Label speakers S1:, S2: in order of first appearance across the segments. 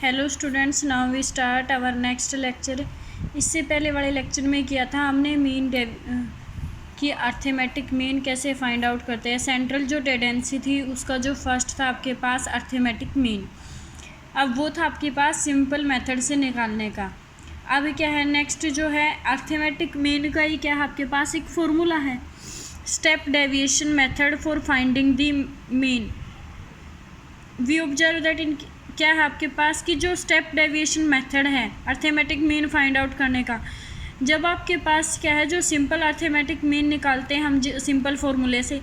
S1: Hello students, now we start our next lecture. इससे पहले वाले लेक्चर में किया था हमने मीन की अर्थमेटिक मीन कैसे फाइंड आउट करते हैं। सेंट्रल जो टेंडेंसी थी उसका जो फर्स्ट था आपके पास अर्थमेटिक मीन, अब वो था आपके पास सिंपल मेथड से निकालने का। अब क्या है नेक्स्ट जो है अर्थमेटिक मीन का ही क्या है आपके पास एक फॉर्मूला है, step deviation method for finding the mean. We observe that in क्या है आपके पास कि जो स्टेप डेविएशन मेथड है अर्थमेटिक मीन फाइंड आउट करने का, जब आपके पास क्या है जो सिंपल अर्थमेटिक मीन निकालते हैं हम सिंपल फार्मूले से,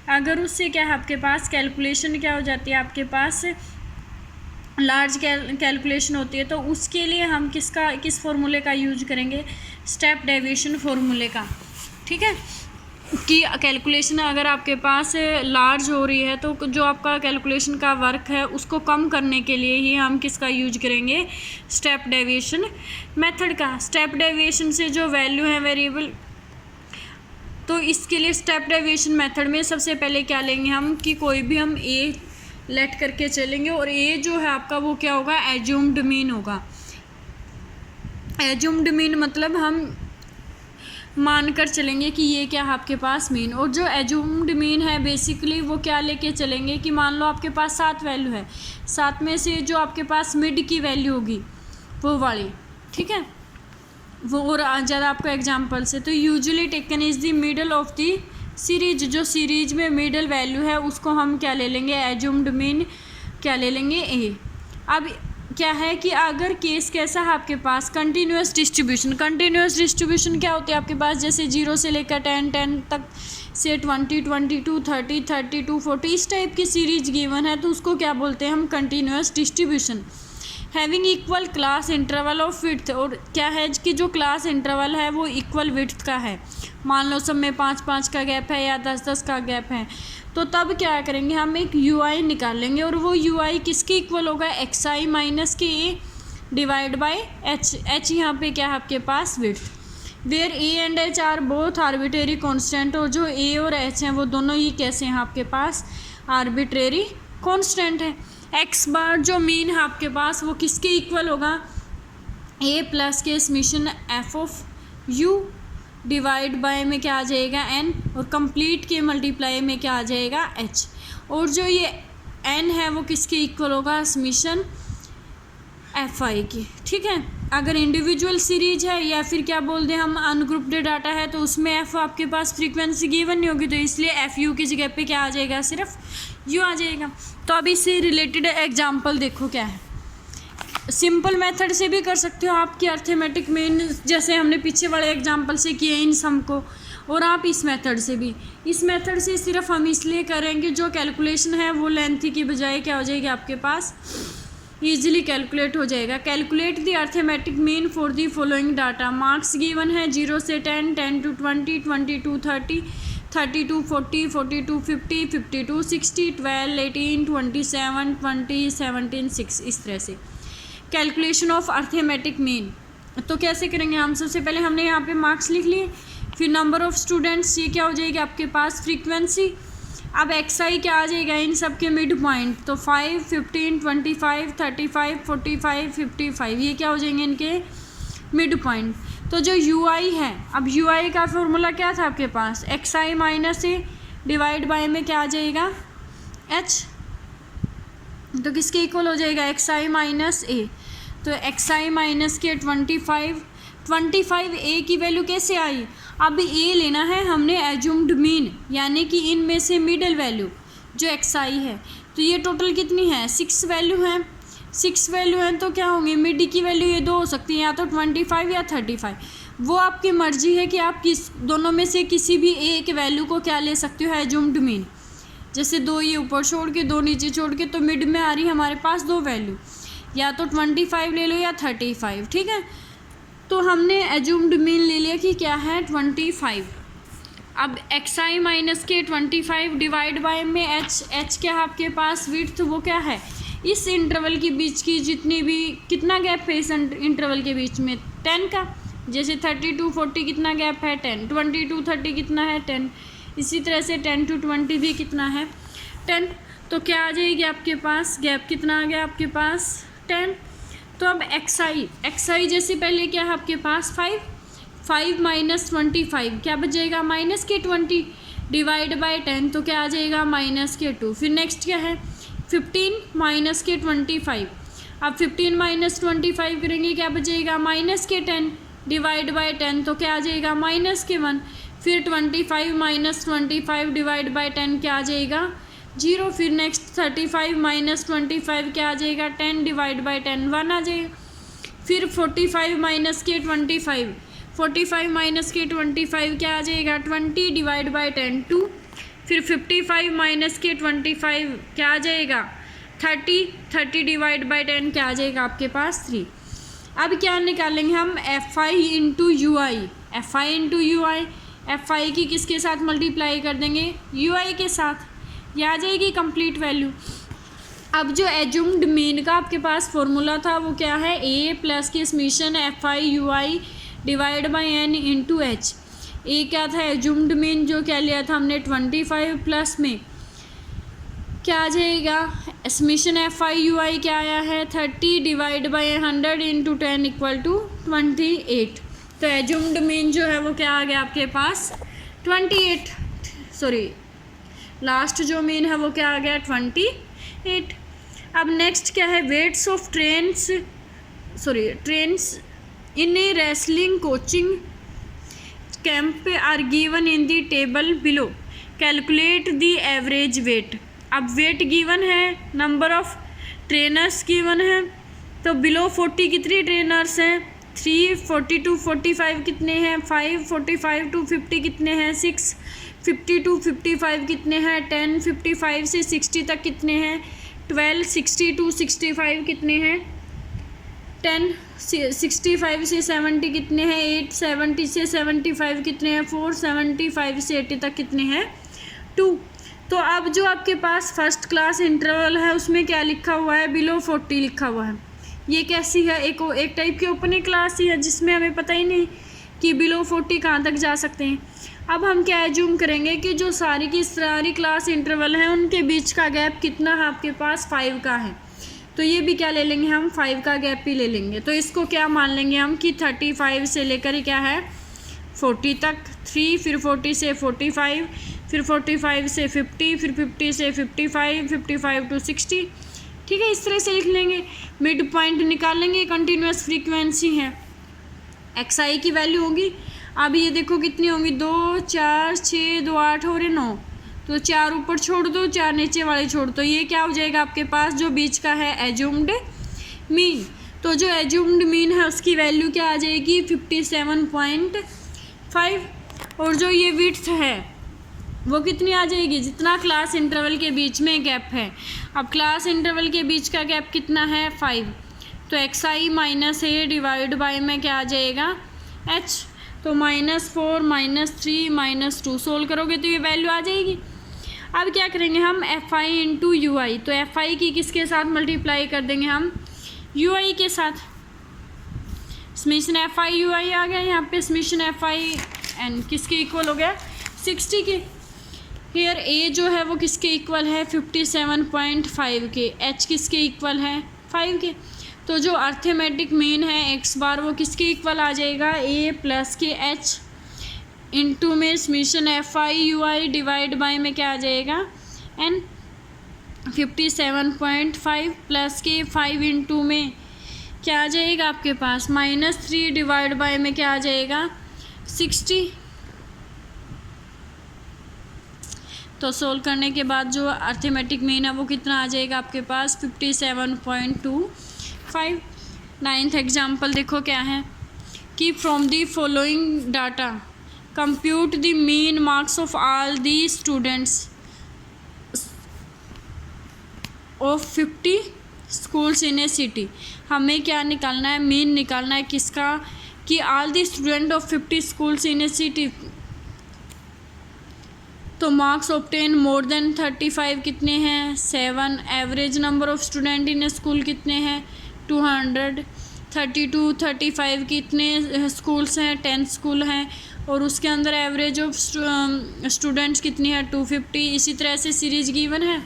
S1: अगर उससे क्या है आपके पास कैलकुलेशन क्या हो जाती है, आपके पास लार्ज कैलकुलेशन होती है, तो उसके लिए हम किस फार्मूले का यूज करेंगे, स्टेप डेविएशन फार्मूले का। ठीक है कि कैलकुलेशन अगर आपके पास लार्ज हो रही है तो जो आपका कैलकुलेशन का वर्क है उसको कम करने के लिए ही हम किसका यूज करेंगे, स्टेप डेविएशन मेथड का। स्टेप डेविएशन से जो वैल्यू है वेरिएबल, तो इसके लिए स्टेप डेविएशन मेथड में सबसे पहले क्या लेंगे हम कि कोई भी हम ए लेट करके चलेंगे और ए जो है आपका वो क्या होगा, एज्यूम्ड मीन होगा। एज्यूम्ड मीन मतलब हम मानकर चलेंगे कि ये क्या है आपके पास मीन, और जो एज्यूम्ड मीन है बेसिकली वो क्या लेके चलेंगे कि मान लो आपके पास 7 वैल्यू है, 7 में से जो आपके पास मिड की वैल्यू होगी वो वाली, ठीक है वो, और ज़्यादा आपको एग्जांपल से, तो usually taken is the middle of the series, जो सीरीज में मिडल वैल्यू है उसको हम क्या ले लेंगे, एज्यूम्ड मीन क्या ले लेंगे, ए। अब क्या है कि अगर केस कैसा है आपके पास कंटिन्यूस डिस्ट्रीब्यूशन, कंटिन्यूस डिस्ट्रीब्यूशन क्या होती है आपके पास, जैसे 0 से लेकर 10 तक से 20, 22, 30, 32, 40 इस टाइप की सीरीज गिवन है, तो उसको क्या बोलते हैं हम, continuous distribution. Having equal class interval of width, और क्या है कि जो क्लास इंटरवल है वो इक्वल विड्थ का है, मान लो सब में 5-5 का गैप है या 10-10 का गैप है, तो तब क्या करेंगे हम एक यू आई निकाल लेंगे, और वो यू आई किसके इक्वल होगा, एक्स आई माइनस के A divide by H. H यहाँ पे क्या है आपके पास width, where A and H are both arbitrary constant, और जो ए और एच हैं वो दोनों ही कैसे हैं आपके पास, आर्बिट्रेरी कॉन्स्टेंट है। एक्स बार जो मीन है आपके पास वो किसके इक्वल होगा, ए प्लस के summation F of you divide by में क्या आ जाएगा एन, और कंप्लीट के मल्टीप्लाई में क्या आ जाएगा एच, और जो ये एन है वो किसके इक्वल होगा, समेशन एफ आई की। ठीक है, अगर इंडिविजुअल सीरीज है या फिर क्या बोल दें हम अनग्रुप्ड डाटा है तो उसमें एफ आपके पास फ्रीक्वेंसी गिवन नहीं होगी, तो इसलिए एफ यू की जगह पे क्या आ जाएगा, सिर्फ यू आ जाएगा। तो अब इससे रिलेटेड एग्जाम्पल देखो क्या है, सिंपल मेथड से भी कर सकते हो आप कि अर्थमेटिक मीन जैसे हमने पीछे वाले एग्जांपल से किए इन सम को, और आप इस मेथड से भी, इस मेथड से सिर्फ हम इसलिए करेंगे जो कैलकुलेशन है वो लेंथी की बजाय क्या हो जाएगी आपके पास, ईजिली कैलकुलेट हो जाएगा। Calculate the arithmetic mean for the following data, marks given है 0 से 10, 10 to 20, 20 to 30, 30 to 40, 40 to 50, 50 to 60, 12, 18, 27, 20, 17, 6 इस तरह से कैलकुलेशन ऑफ अर्थमेटिक मीन। तो कैसे करेंगे हम, सबसे पहले हमने यहाँ पे मार्क्स लिख लिए, फिर नंबर ऑफ स्टूडेंट्स, ये क्या हो जाएगी आपके पास फ्रीक्वेंसी, अब एक्स आई क्या आ जाएगा इन सब के मिड पॉइंट, तो 5, 15, 25, 35, 45, 55 ये क्या हो जाएंगे इनके मिड पॉइंट। तो जो यू आई है, अब यू आई का फॉर्मूला क्या था आपके पास, X I minus A divide by में क्या आ जाएगा एच, तो किसके इक्वल हो जाएगा, एक्स आई माइनस ए, तो एक्स आई माइनस के 25 ए की वैल्यू कैसे आई, अब ए लेना है हमने एज्यूम्ड मीन, यानी कि इनमें से मिडल वैल्यू जो एक्स आई है, तो ये टोटल कितनी है, 6 वैल्यू हैं, 6 वैल्यू हैं, तो क्या होंगे मिड की वैल्यू ये 2 हो सकती है, या तो 25 या 35, वो आपकी मर्जी है कि आप किस दोनों में से किसी भी एक वैल्यू को क्या ले सकते हो, एज्यूम्ड मीन। जैसे 2 ये ऊपर छोड़ के 2 नीचे छोड़ के, तो मिड में आ रही है हमारे पास 2 वैल्यू, या तो 25 ले लो या 35, ठीक है। तो हमने एज्यूम्ड मीन ले लिया कि क्या है 25, अब एक्स आई माइनस के 25 डिवाइड बाय में एच, एच क्या है आपके पास विड्थ, वो क्या है इस इंटरवल के बीच की जितनी भी, कितना गैप है इस इंटरवल के बीच में, 10 का, जैसे 30 to 40 कितना गैप है 10, 20 to 30 कितना है 10, इसी तरह से 10 to 20 भी कितना है 10, तो क्या आ जाएगी आपके पास, गैप कितना आ गया आपके पास 10। तो अब एक्स आई जैसे पहले क्या है आपके पास 5 माइनस 25 क्या बचेगा माइनस के 20 डिवाइड बाय 10 तो क्या आ जाएगा माइनस के 2। फिर नेक्स्ट क्या है 15 माइनस के 25। अब 15 माइनस 25 करेंगे क्या बचेगा माइनस के 10 डिवाइड बाय 10 तो क्या आ जाएगा माइनस के 1। फिर 25 माइनस 25 डिवाइड बाय 10 क्या आ जाएगा 0। फिर नेक्स्ट 35 माइनस 25 क्या आ जाएगा 10 डिवाइड बाय 10 1 आ जाएगा। फिर 45 माइनस के 45 माइनस के 25 क्या आ जाएगा 20 डिवाइड बाय 10 2। फिर 55 माइनस के 25 क्या आ जाएगा 30 डिवाइड बाय 10 क्या आ जाएगा आपके पास 3। अब क्या निकालेंगे हम F I into you I. F I की किसके साथ मल्टीप्लाई कर देंगे यू आई के साथ, ये आ जाएगी कंप्लीट वैल्यू। अब जो एज्यूम्ड मीन का आपके पास फॉर्मूला था वो क्या है ए प्लस की summation F I U I divide by N into H. A क्या था एज्यूम्ड मीन जो क्या लिया था हमने 25 प्लस में क्या आ जाएगा summation F I U I क्या आया है 30 divide by 100 into 10 equal to 28। तो एज्यूम्ड मीन जो है वो क्या आ गया आपके पास 28, सॉरी लास्ट जो मीन है वो क्या आ गया 28। अब नेक्स्ट क्या है weights of trainees in a wrestling coaching camp are given in the table below, calculate the average weight. अब वेट गिवन है, नंबर ऑफ ट्रेनर्स गिवन है, तो बिलो 40 कितने ट्रेनर्स हैं 3, 40 to 45 कितने हैं 5, 45 to 50 कितने हैं 6, 50 to 55 कितने हैं 10, 55 से 60 तक कितने हैं 12, 60 to 65 कितने हैं 10, 65 से 70 कितने हैं 8, 70 से 75 कितने हैं 4, 75 से 80 तक कितने हैं 2। तो अब जो आपके पास फर्स्ट क्लास इंटरवल है उसमें क्या लिखा हुआ है बिलो 40 लिखा हुआ है। ये कैसी है एक टाइप की ओपन क्लास ही है जिसमें हमें पता ही नहीं कि बिलो 40 कहाँ तक जा सकते हैं। अब हम क्या एज्यूम करेंगे कि जो सारी की सारी क्लास इंटरवल हैं उनके बीच का गैप कितना है आपके पास 5 का है, तो ये भी क्या ले लेंगे हम 5 का गैप ही ले लेंगे। तो इसको क्या मान लेंगे हम कि 35 से लेकर क्या है 40 तक 3, फिर 40 से 45, फिर 45 से 50, फिर 50 से 55, 55 to 60। ठीक है, इस तरह से लिख लेंगे। मिड पॉइंट निकाल लेंगे, कंटिन्यूस फ्रीक्वेंसी है, एक्स आई की वैल्यू होगी। अब ये देखो कितनी होंगी 2, 4, 6, 2, 8 और 9, तो 4 ऊपर छोड़ दो 4 नीचे वाले छोड़ दो, ये क्या हो जाएगा आपके पास जो बीच का है एज्यूम्ड मीन। तो जो एज्यूम्ड मीन है उसकी वैल्यू क्या आ जाएगी 57.5, और जो ये विड्थ है वो कितनी आ जाएगी जितना क्लास इंटरवल के बीच में गैप है। अब क्लास इंटरवल के बीच का गैप कितना है 5, तो x I minus A divide by में क्या आ जाएगा एच, तो -4 -3 -2 सोल्व करोगे तो ये वैल्यू आ जाएगी। अब क्या करेंगे हम एफ आई इंटू यू आई, तो एफ आई की किसके साथ मल्टीप्लाई कर देंगे हम यू आई के साथ। समीशन एफ आई यू आई आ गया यहाँ पे, समीशन एफ आई एन किसके इक्वल हो गया 60 के। हियर ए जो है वो किसके इक्वल है 57.5 के, एच किसके इक्वल है 5 के। तो जो अर्थमेटिक मीन है एक्स बार वो किसके इक्वल आ जाएगा ए प्लस के एच इंटू में summation F I U I divide by में क्या आ जाएगा एन 57.5 प्लस के 5 इंटू में क्या आ जाएगा आपके पास -3 डिवाइड बाई में क्या आ जाएगा 60। तो सोल्व करने के बाद जो अर्थमेटिक मीन है वो कितना आ जाएगा आपके पास 57.25। 9th एग्जाम्पल देखो क्या है कि from the following data compute the mean marks of all the students of 50 schools in A city. हमें क्या निकालना है मीन निकालना है किसका कि all the student of 50 schools in A city. तो मार्क्स ऑब्टेन मोर देन 35 कितने हैं 7, average number of student in A school कितने हैं 200, 32, 35 कितने स्कूल्स हैं 10 स्कूल हैं, और उसके अंदर एवरेज ऑफ स्टूडेंट्स कितनी है 250। इसी तरह से सीरीज गिवन है।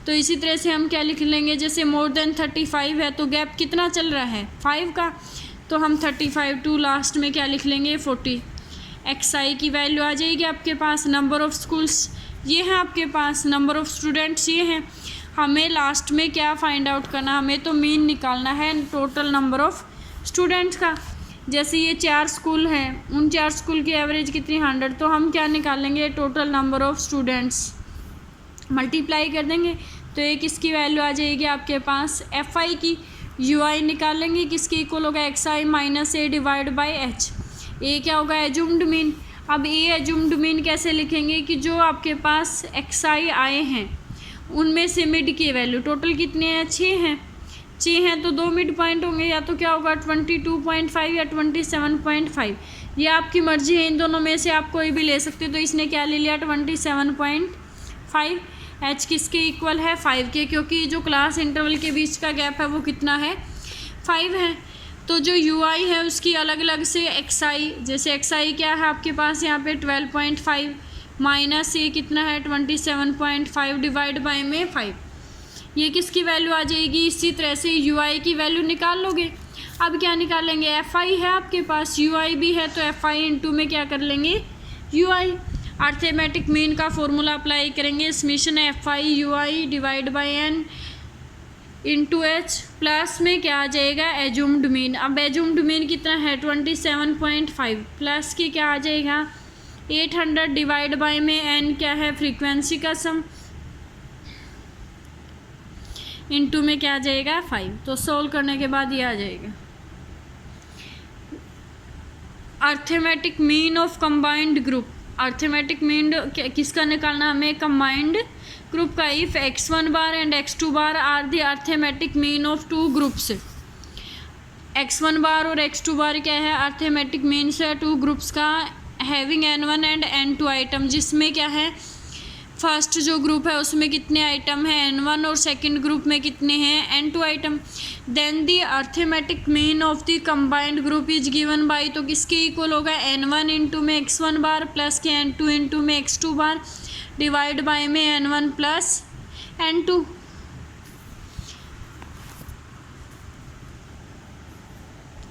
S1: तो इसी तरह से हम क्या लिख लेंगे, जैसे मोर देन 35 है तो गैप कितना चल रहा है 5 का, तो हम 35 टू लास्ट में क्या लिख लेंगे 40। xi की वैल्यू आ जाएगी आपके पास। नंबर ऑफ़ स्कूल्स ये है आपके पास, नंबर ऑफ़ स्टूडेंट्स ये हैं। हमें लास्ट में क्या फाइंड आउट करना, हमें तो मीन निकालना है टोटल नंबर ऑफ़ स्टूडेंट्स का। जैसे ये 4 स्कूल हैं, उन 4 स्कूल की एवरेज कितनी 100, तो हम क्या निकालेंगे total number of students, multiply कर देंगे तो एक इसकी वैल्यू आ जाएगी आपके पास fi की। ui निकालेंगे किसके इक्वल होगा xi minus a divide by h। ए क्या होगा एज्यूम्ड मीन। अब ए एज्यूम्ड मीन कैसे लिखेंगे कि जो आपके पास xi आए हैं उनमें से मिड की वैल्यू टोटल कितने हैं 6 हैं, 6 हैं तो 2 मिड पॉइंट होंगे, या तो क्या होगा 22.5 या 27.5, ये आपकी मर्जी है, इन दोनों में से आप कोई भी ले सकते हो। तो इसने क्या ले लिया 27.5। h किसके इक्वल है 5 के, क्योंकि जो क्लास इंटरवल के बीच का गैप है वो कितना है 5 है। तो जो ui है उसकी अलग अलग से xi, जैसे xi क्या है आपके पास यहाँ पे 12.5 माइनस ये कितना है 27.5 डिवाइड बाई में 5, ये किसकी वैल्यू आ जाएगी। इसी तरह से ui की वैल्यू निकाल लोगे। अब क्या निकालेंगे fi है आपके पास, ui भी है, तो fi इंटू में क्या कर लेंगे ui। अर्थमेटिक मीन का फॉर्मूला अप्लाई करेंगे, summation fi ui divide by n into H, plus में क्या आ जाएगा एज्यूम्ड मीन। अब एज्यूम्ड मीन कितना है 27.5, प्लस की क्या आ जाएगा 800 डिवाइड बाई में n क्या है फ्रीक्वेंसी का सम, इंटू में क्या आ जाएगा 5। तो सोल्व करने के बाद ये आ जाएगा arithmetic mean of combined group. Arithmetic mean किसका निकालना हमें कंबाइंड ग्रुप का। If x1 bar and x2 bar are the arithmetic mean of 2 groups. x1 bar और x2 बार क्या है अर्थमेटिक मीन्स है 2 ग्रुप्स का, having n1 and n2 item, जिसमें क्या है फर्स्ट जो ग्रुप है उसमें कितने आइटम हैं n1 और सेकंड ग्रुप में कितने हैं n2 item. Then the arithmetic mean of the combined group is given by, तो किसके इक्वल होगा n1 इंटू में x1 बार प्लस के n2 इंटू में x2 बार डिवाइड बाय में n1 प्लस n2।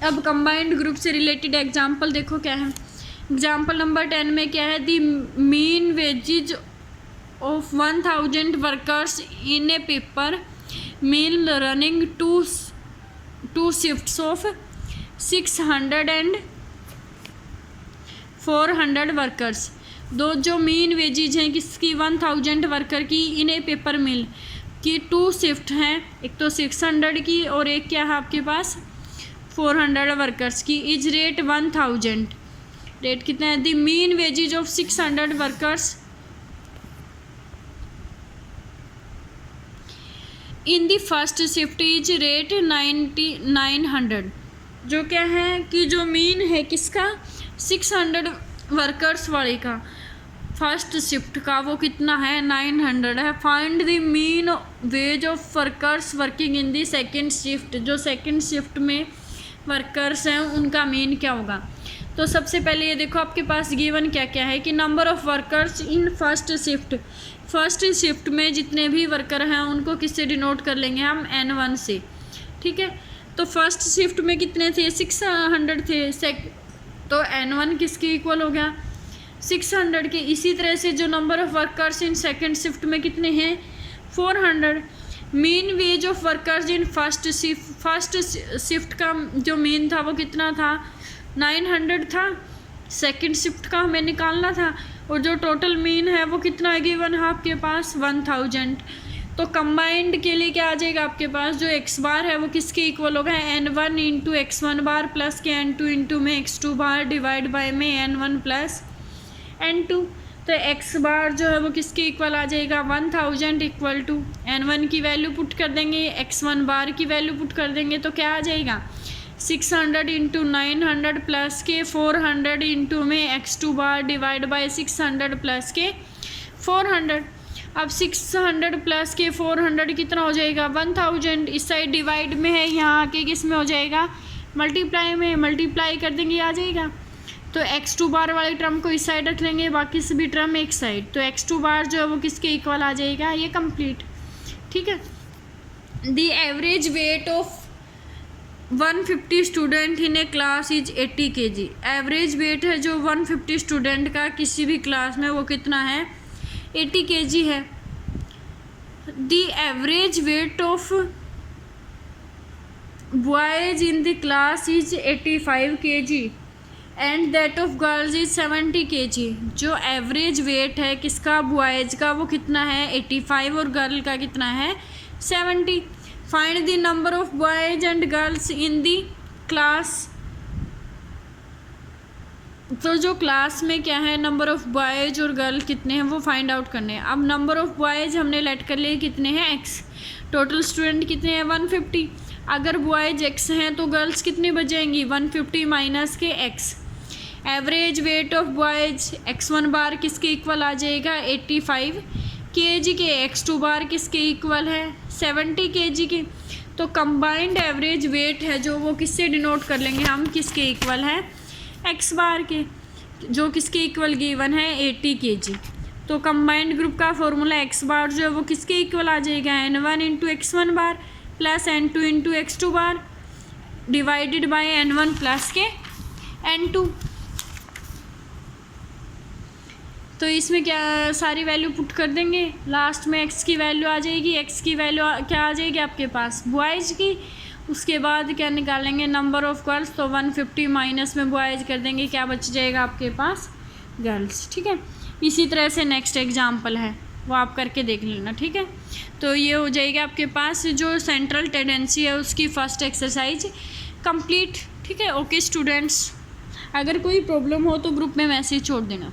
S1: अब कंबाइंड ग्रुप से रिलेटेड एग्जांपल देखो क्या है। एग्जांपल नंबर 10 में क्या है, the mean wages of 1000 workers in a paper mill running two shifts of 600 and 400 workers. दो जो मीन वेजेज हैं किसकी 1000 वर्कर की इन ए पेपर मिल की 2 शिफ्ट हैं, एक तो 600 की और एक क्या है आपके पास 400 वर्कर्स की। इज रेट 1000, रेट कितना है the mean wages of 600 workers in the first shift is rate 900। जो क्या है कि जो मीन है किसका 600 वर्कर्स वाले का फर्स्ट शिफ्ट का वो कितना है 900 है। Find the mean ways of workers working in the second shift. जो सेकेंड शिफ्ट में वर्कर्स हैं उनका मीन क्या होगा। तो सबसे पहले ये देखो आपके पास गिवन क्या क्या है कि number of workers in first shift. First shift में जितने भी वर्कर हैं उनको किससे डिनोट कर लेंगे हम n1 से, ठीक है। तो फर्स्ट शिफ्ट में कितने थे 600 थे, तो n1 किसके इक्वल हो गया 600 के। इसी तरह से जो number of workers in second shift में कितने हैं 400। Mean ways of workers in first shift का जो मीन था वो कितना था 900 था, सेकंड शिफ्ट का हमें निकालना था, और जो टोटल मीन है वो कितना है गिवन है आपके पास 1000। तो कंबाइंड के लिए क्या आ जाएगा आपके पास जो x बार है वो किसके इक्वल होगा n1 इंटू x1 बार प्लस के n2 इंटू में x2 बार डिवाइड बाय में n1 प्लस n2। तो x बार जो है वो किसके इक्वल आ जाएगा 1000 इक्वल टू n1 की वैल्यू पुट कर देंगे, x1 बार की वैल्यू पुट कर देंगे, तो क्या आ जाएगा 600 इंटू 900 प्लस के 400 इंटू में x2 bar divide by 600 plus के 400। अब 600 प्लस के 400 कितना हो जाएगा 1000। इस साइड डिवाइड में है, यहाँ आके किस में हो जाएगा मल्टीप्लाई में, मल्टीप्लाई कर देंगे आ जाएगा। तो x2 बार वाले टर्म को इस साइड रख लेंगे, बाकी सभी टर्म एक साइड। तो x2 बार जो है वो किसके इक्वल आ जाएगा ये कंप्लीट। ठीक है। The average weight of 150 student in A class is 80 kg। Average weight है जो 150 स्टूडेंट का किसी भी क्लास में वो कितना है, 80 kg है। The average weight of boys in the class is 85 kg and that of girls is 70 kg। जो एवरेज वेट है किसका, बॉयज का, वो कितना है 85 और गर्ल का कितना है 70। Find the number of boys and girls in the class. तो जो क्लास में क्या है, नंबर ऑफ बॉयज और गर्ल कितने हैं वो फाइंड आउट करने हैं। अब नंबर ऑफ बॉयज हमने लेट कर लिए कितने हैं x, टोटल स्टूडेंट कितने हैं 150। अगर बॉयज x हैं तो गर्ल्स कितनी बचेंगी 150 माइनस के x। Average weight of boys x1 बार किसके इक्वल आ जाएगा 85 kg के, x2 बार किसके इक्वल है 70 kg के। तो कंबाइंड एवरेज वेट है जो वो किससे डिनोट कर लेंगे हम, किसके इक्वल है x बार के, जो किसके इक्वल गिवन है 80 kg। तो कंबाइंड ग्रुप का फॉर्मूला x बार जो है वो किसके इक्वल आ जाएगा n1 into x1 bar plus n2 into x2 bar divided by n1 plus के n2। तो इसमें क्या सारी वैल्यू पुट कर देंगे, लास्ट में x की वैल्यू आ जाएगी, x की वैल्यू क्या आ जाएगी आपके पास बॉयज़ की। उसके बाद क्या निकालेंगे नंबर ऑफ़ गर्ल्स, तो 150 माइनस में बॉयज़ कर देंगे, क्या बच जाएगा आपके पास गर्ल्स। ठीक है, इसी तरह से नेक्स्ट एग्जाम्पल है वो आप करके देख लेना। ठीक है, तो ये हो जाएगा आपके पास जो सेंट्रल टेंडेंसी है उसकी फ़र्स्ट एक्सरसाइज कंप्लीट। ठीक है, ओके स्टूडेंट्स, अगर कोई प्रॉब्लम हो तो ग्रुप में मैसेज छोड़ देना।